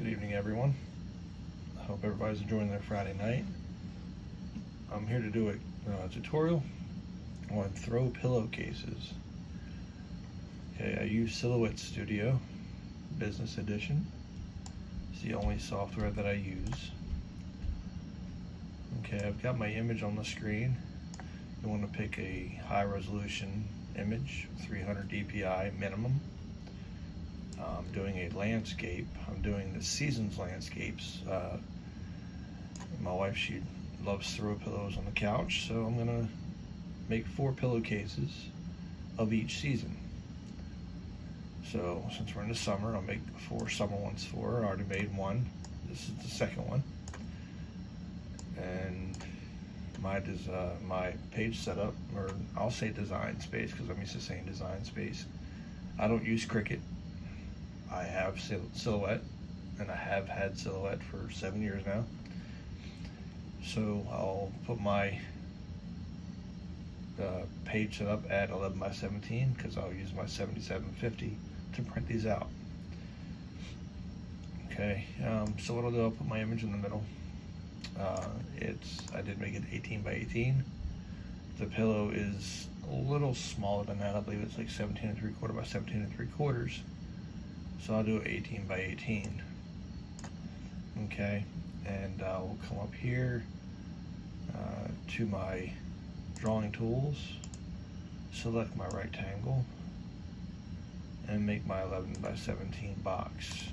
evening, everyone. I hope everybody's enjoying their Friday night. I'm here to do a tutorial on throw pillowcases. Okay, I use Silhouette Studio Business Edition. It's the only software that I use. Okay, I've got my image on the screen. You want to pick a high resolution image, 300 dpi minimum. I'm doing a landscape. I'm doing the season's landscapes. My wife, she loves throw pillows on the couch, so I'm gonna make 4 pillowcases of each season. So since we're in the summer, I'll make 4 summer ones for her. I already made one. This is the second one. And my page setup, or I'll say Design Space because I'm used to saying Design Space. I don't use Cricut. I have Silhouette, and I have had Silhouette for 7 years now. So I'll put my page set up at 11 by 17 because I'll use my 7750 to print these out. Okay, so what I'll do, I'll put my image in the middle. I did make it 18 by 18. The pillow is a little smaller than that. I believe it's like 17 3/4 by 17 3/4. So I'll do 18 by 18. Okay, and we'll come up here to my drawing tools, select my rectangle, and make my 11 by 17 box.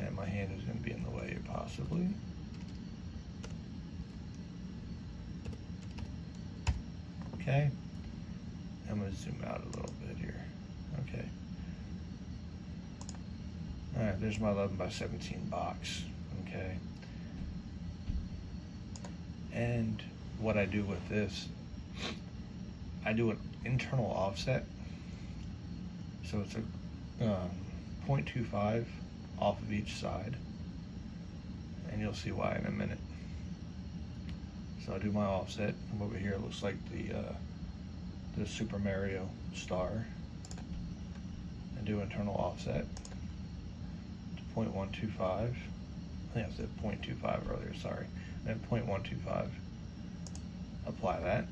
And my hand is going to be in the way, possibly. Okay, I'm going to zoom out a little bit here. Okay. Alright, there's my 11 by 17 box. Okay. And what I do with this, I do an internal offset. So it's a 0.25 off of each side. And you'll see why in a minute. So I do my offset. Come over here, it looks like the Super Mario star. And do internal offset to 0.125. I think I said 0.25 earlier, sorry. And 0.125. Apply that.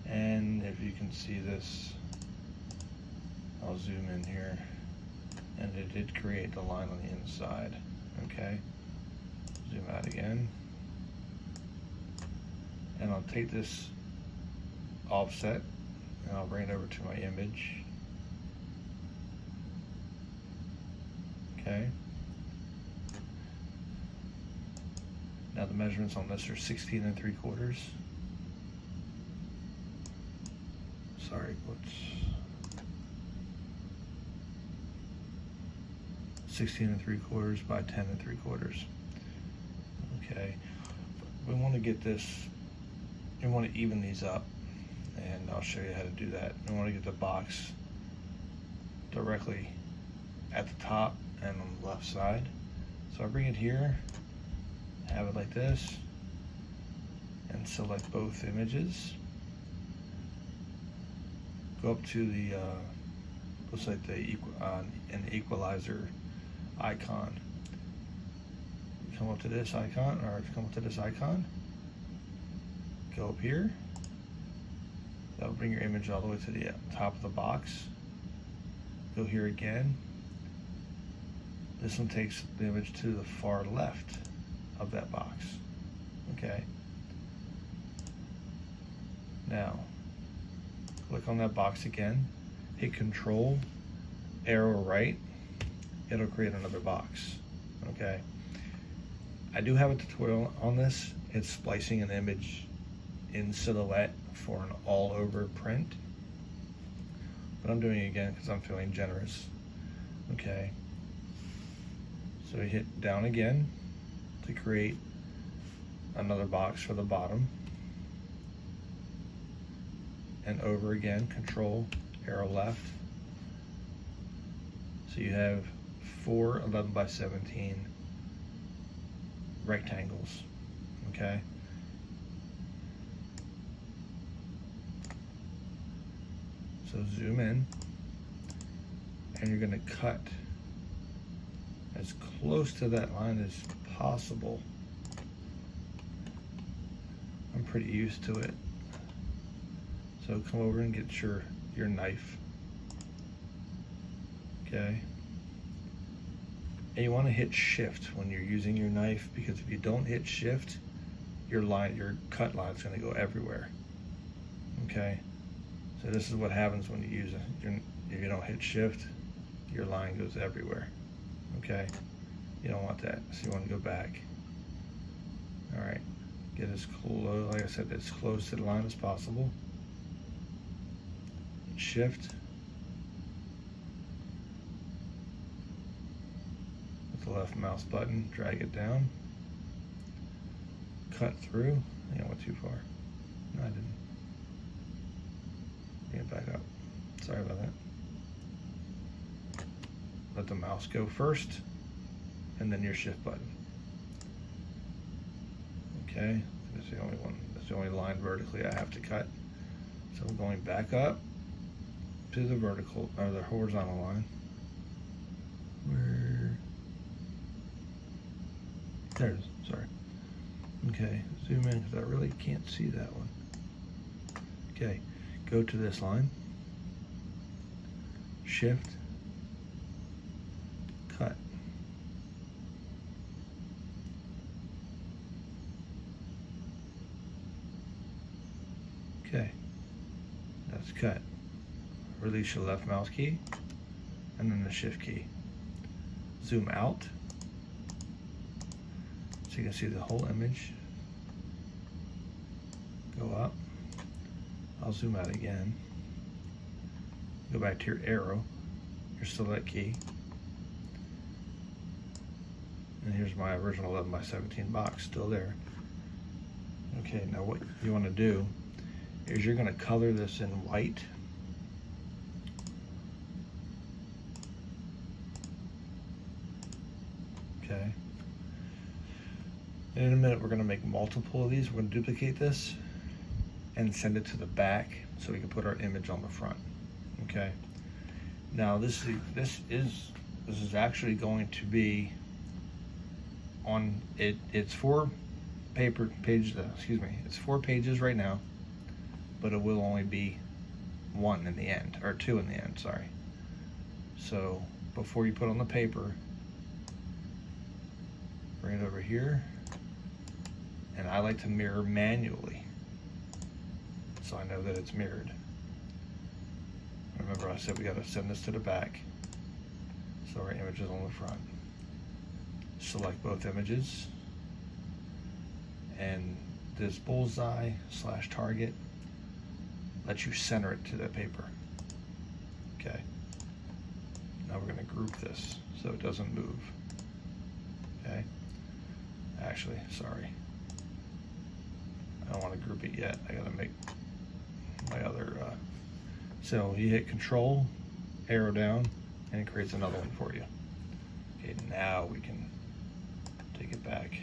And if you can see this, I'll zoom in here. And it did create the line on the inside. Okay. Zoom out again. And I'll take this offset and I'll bring it over to my image. Okay. Now the measurements on this are 16 3/4. Sorry, what's 16 3/4 by 10 3/4. Okay. We want to get this, we want to even these up, and I'll show you how to do that. We want to get the box directly at the top and on the left side. So I bring it here, have it like this, and select both images. Go up to the looks like an equalizer icon. Come up to this icon, or come up to this icon. Go up here. That'll bring your image all the way to the top of the box. Go here again. This one takes the image to the far left of that box. Okay. Now, click on that box again. Hit Control, arrow right. It'll create another box. Okay. I do have a tutorial on this. It's splicing an image in Silhouette for an all-over print. But I'm doing it again because I'm feeling generous. Okay. So we hit down again to create another box for the bottom. And over again, Control, arrow left. So you have 4 11 by 17 rectangles. Okay. So zoom in and you're going to cut as close to that line as possible. I'm pretty used to it. So come over and get your knife. Okay. And you want to hit shift when you're using your knife, because if you don't hit shift, your cut line is going to go everywhere. Okay. So this is what happens when you use it. If you don't hit shift, your line goes everywhere. Okay. You don't want that. So you want to go back. All right. Get as close, like I said, as close to the line as possible. Shift. With the left mouse button, drag it down. Cut through. I think I went too far. No, I didn't. Bring it back up. Sorry about that. Let the mouse go first, and then your shift button. Okay, that's the only one. That's the only line vertically I have to cut. So we're going back up to the vertical or the horizontal line. There it is. Sorry. Okay, zoom in because I really can't see that one. Okay, go to this line. Shift. Cut. Okay, that's cut. Release your left mouse key and then the shift key. Zoom out so you can see the whole image. Go up. I'll zoom out again. Go back to your arrow, your select key. And here's my original 11x17 box still there. Okay, now what you want to do is you're going to color this in white. Okay. And in a minute we're going to make multiple of these. We're going to duplicate this and send it to the back so we can put our image on the front. Okay. Now this is actually going to be on it. It's 4 pages. It's 4 pages right now, but it will only be 1 in the end, or 2 in the end. Sorry. So before you put on the paper, bring it over here, and I like to mirror manually, so I know that it's mirrored. Remember I said we got to send this to the back, so our image is on the front. Select both images, and this bullseye / target lets you center it to the paper. Okay. Now we're going to group this so it doesn't move. Okay. Actually, sorry. I don't want to group it yet. I got to make my other. So you hit Control, arrow down, and it creates another one for you. Okay, now we can take it back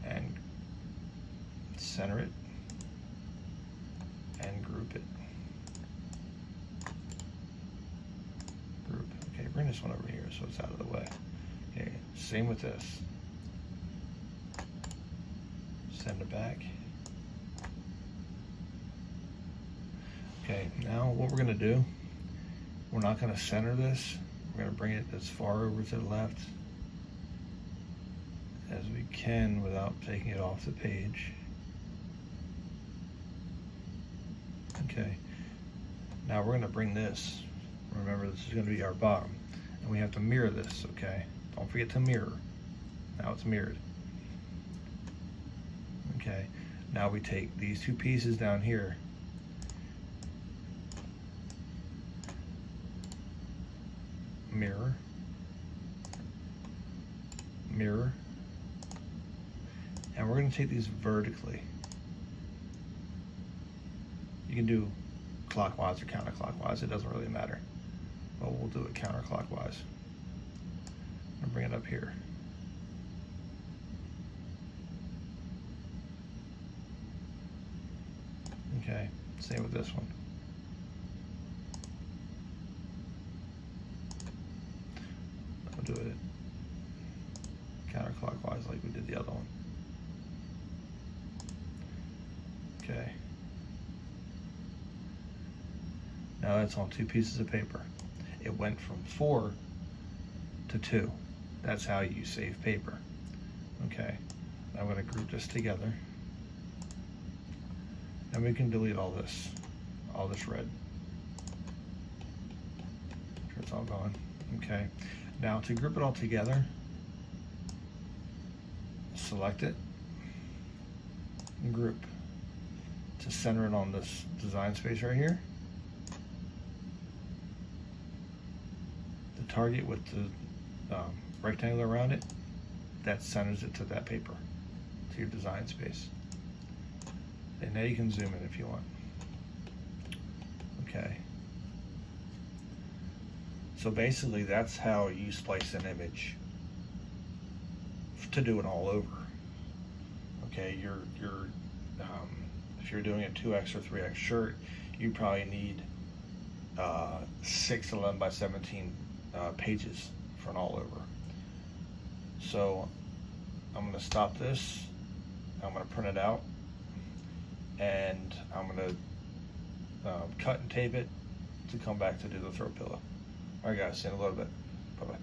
and center it and group it. Group. Okay, bring this one over here so it's out of the way. Okay, same with this. Send it back. Okay, now what we're going to do, we're not going to center this. We're going to bring it as far over to the left as we can without taking it off the page. Okay, now we're going to bring this. Remember, this is going to be our bottom, and we have to mirror this. Okay, don't forget to mirror. Now it's mirrored. Okay, now we take these 2 pieces down here, mirror, mirror, and we're going to take these vertically. You can do clockwise or counterclockwise, it doesn't really matter, but we'll do it counterclockwise. I'll bring it up here. Okay, same with this one. do it counterclockwise like we did the other one. Okay. Now that's on 2 pieces of paper. It went from 4 to 2. That's how you save paper. Okay. Now I'm going to group this together. And we can delete all this red. Sure it's all gone. Okay. Now to group it all together, select it and group. To center it on this design space right here. The target with the rectangle around it, that centers it to that paper, to your design space. And now you can zoom in if you want. Okay. So basically that's how you splice an image to do it all over. Okay, if you're doing a 2X or 3X shirt, you probably need 6 11 by 17 pages for an all over. So I'm going to stop this. I'm going to print it out, and I'm going to cut and tape it to come back to do the throw pillow. All right, guys, see you in a little bit. Bye-bye.